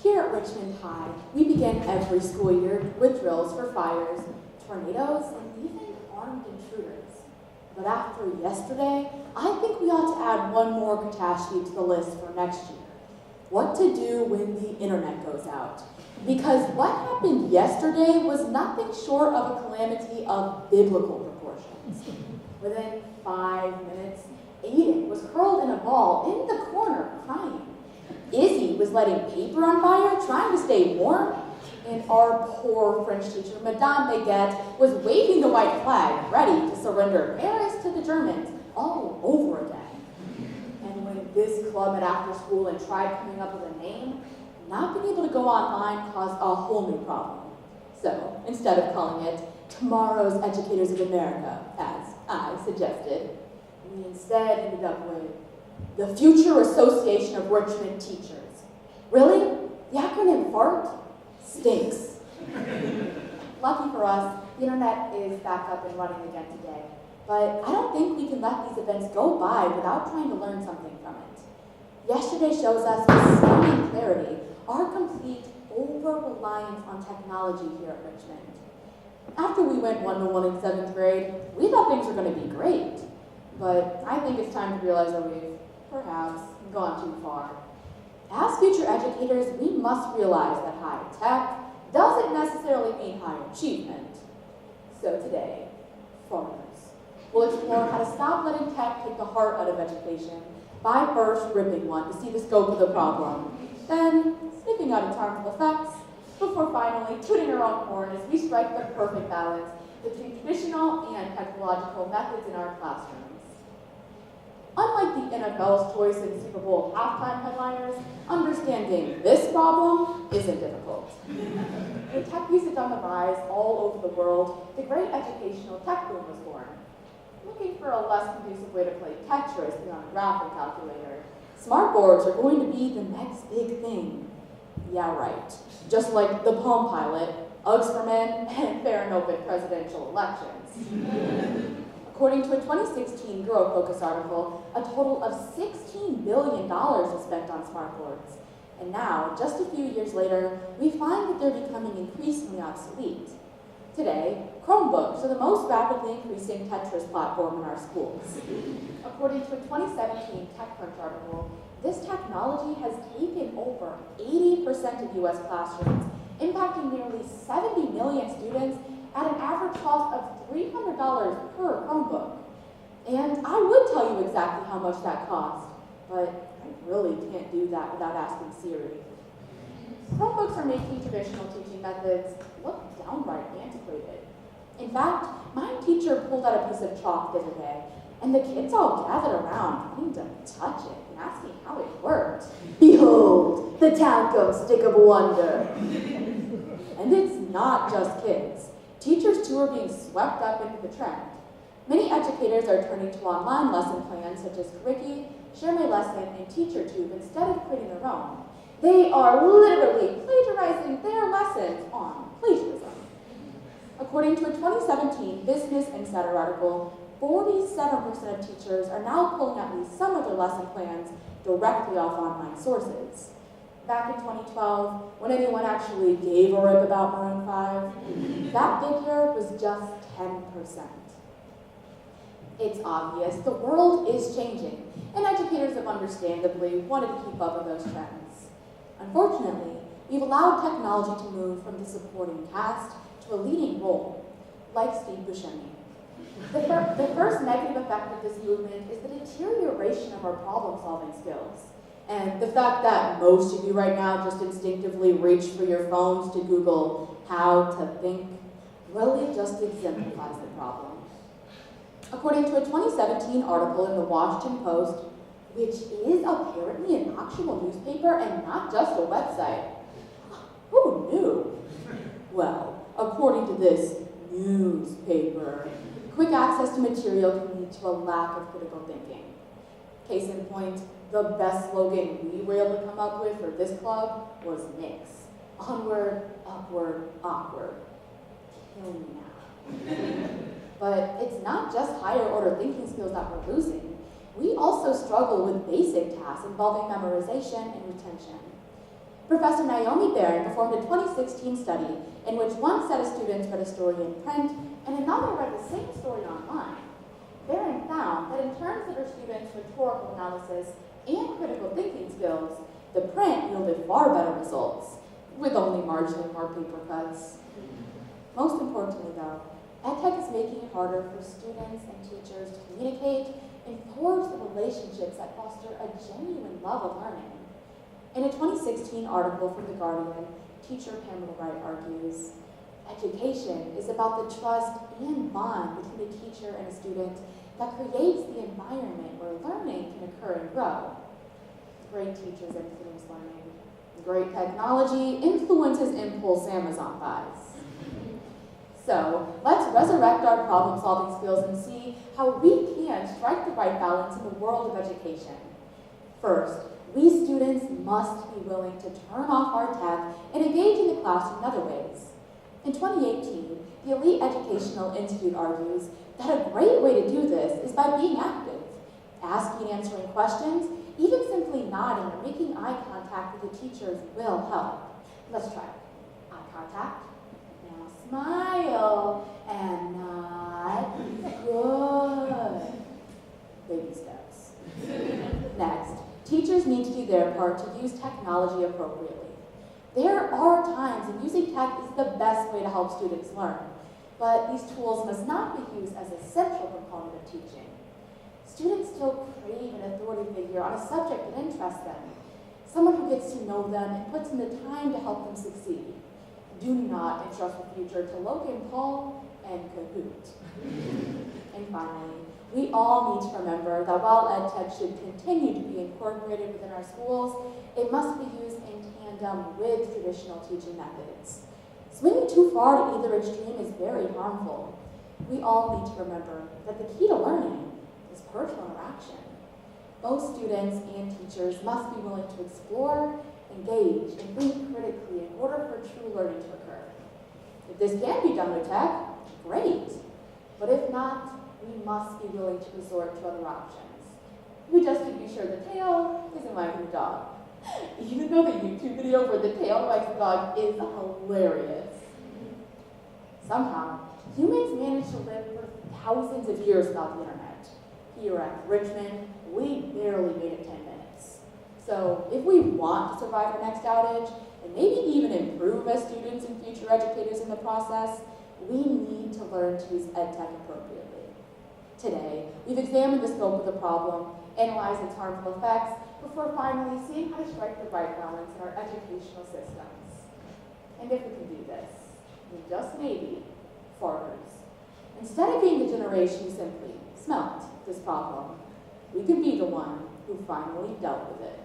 Here at Richmond High, we begin every school year with drills for fires, tornadoes, and even armed intruders. But after yesterday, I think we ought to add one more catastrophe to the list for next year. What to do when the internet goes out. Because what happened yesterday was nothing short of a calamity of biblical proportions. Within 5 minutes, Aiden was curled in a ball in the corner crying. Izzy was letting paper on fire, trying to stay warm. And our poor French teacher, Madame Baguette, was waving the white flag, ready to surrender Paris to the Germans all over again. And when this club met after school and tried coming up with a name, not being able to go online caused a whole new problem. So instead of calling it Tomorrow's Educators of America, as I suggested, we instead ended up with the Future Association of Richmond Teachers. Really? The acronym FART stinks. Lucky for us, the internet is back up and running again today. But I don't think we can let these events go by without trying to learn something from it. Yesterday shows us with stunning clarity our complete over-reliance on technology here at Richmond. After we went one-to-one in 7th grade, we thought things were going to be great. But I think it's time to realize that we've perhaps gone too far. As future educators, we must realize that high tech doesn't necessarily mean high achievement. So today, farmers will explore how to stop letting tech take the heart out of education by first ripping one to see the scope of the problem, then sniffing out its harmful effects, before finally tooting our own horn as we strike the perfect balance between traditional and technological methods in our classrooms. Unlike the NFL's choice in Super Bowl halftime headliners, understanding this problem isn't difficult. With tech usage on the rise all over the world, the great educational tech boom was born. Looking for a less conducive way to play Tetris beyond a graphic calculator, smart boards are going to be the next big thing. Yeah, right. Just like the Palm Pilot, Uggs for Men, and fair and open presidential elections. According to a 2016 Girl Focus article, a total of $16 billion was spent on smartboards. And now, just a few years later, we find that they're becoming increasingly obsolete. Today, Chromebooks are the most rapidly increasing Tetris platform in our schools. According to a 2017 TechCrunch article, this technology has taken over 80% of US classrooms, impacting nearly 70 million students at an average cost of $300 per Chromebook. And I would tell you exactly how much that cost, but I really can't do that without asking Siri. Chromebooks are making traditional teaching methods look downright antiquated. In fact, my teacher pulled out a piece of chalk the other day, and the kids all gathered around, wanting to touch it and asking how it worked. Behold, the talcum stick of wonder. And it's not just kids. Teachers, too, are being swept up into the trend. Many educators are turning to online lesson plans such as Curriki, Share My Lesson, and TeacherTube instead of creating their own. They are literally plagiarizing their lessons on plagiarism. According to a 2017 Business Insider article, 47% of teachers are now pulling at least some of their lesson plans directly off online sources. Back in 2012, when anyone actually gave a rip about Maroon 5, that figure was just 10%. It's obvious the world is changing, and educators have understandably wanted to keep up with those trends. Unfortunately, we've allowed technology to move from the supporting cast to a leading role, like Steve Buscemi. The first negative effect of this movement is the deterioration of our problem-solving skills. And the fact that most of you right now just instinctively reach for your phones to Google how to think really just exemplifies the problem. According to a 2017 article in the Washington Post, which is apparently an actual newspaper and not just a website. Who knew? Well, according to this newspaper, quick access to material can lead to a lack of critical thinking. Case in point, the best slogan we were able to come up with for this club was NIX. Onward, upward, awkward. Kill me now. But it's not just higher order thinking skills that we're losing. We also struggle with basic tasks involving memorization and retention. Professor Naomi Barron performed a 2016 study in which one set of students read a story in print and another read the same story online. Barron found that in terms of her students' rhetorical analysis and critical thinking skills, the print yielded far better results, with only marginally more paper cuts. Most importantly though, EdTech is making it harder for students and teachers to communicate and forge the relationships that foster a genuine love of learning. In a 2016 article from The Guardian, teacher Pamela Wright argues, education is about the trust and bond between a teacher and a student that creates the environment where learning can occur and grow. Great teachers influence learning. Great technology influences impulse Amazon buys. So let's resurrect our problem-solving skills and see how we can strike the right balance in the world of education. First, we students must be willing to turn off our tech and engage in the classroom in other ways. In 2018, the Elite Educational Institute argues that a great way to do this is by being active, asking and answering questions, even simply nodding or making eye contact with the teachers will help. Let's try it. Eye contact. Now smile and nod. Good. Baby steps. Next, teachers need to do their part to use technology appropriately. There are times when using tech is the best way to help students learn, but these tools must not be used as a central component of teaching. Students still crave an authority figure on a subject that interests them, someone who gets to know them and puts in the time to help them succeed. Do not entrust the future to Logan Paul and Kahoot. And finally, we all need to remember that while EdTech should continue to be incorporated within our schools, it must be used in tandem with traditional teaching methods. Swinging too far to either extreme is very harmful. We all need to remember that the key to learning is personal interaction. Both students and teachers must be willing to explore, engage, and think critically in order for true learning to occur. If this can be done with tech, great. But if not, we must be willing to resort to other options. We just need to be sure the tail isn't wagging the dog. Even though the YouTube video where the tail wags the dog is hilarious. Somehow, humans managed to live for thousands of years without the internet. Here at Richmond, we barely made it 10 minutes. So if we want to survive our next outage, and maybe even improve as students and future educators in the process, we need to learn to use EdTech appropriately. Today, we've examined the scope of the problem, analyzed its harmful effects, before finally seeing how to strike the right balance in our educational systems. And if we can do this, and just maybe, forwards, instead of being the generation who simply smelt this problem, we could be the one who finally dealt with it.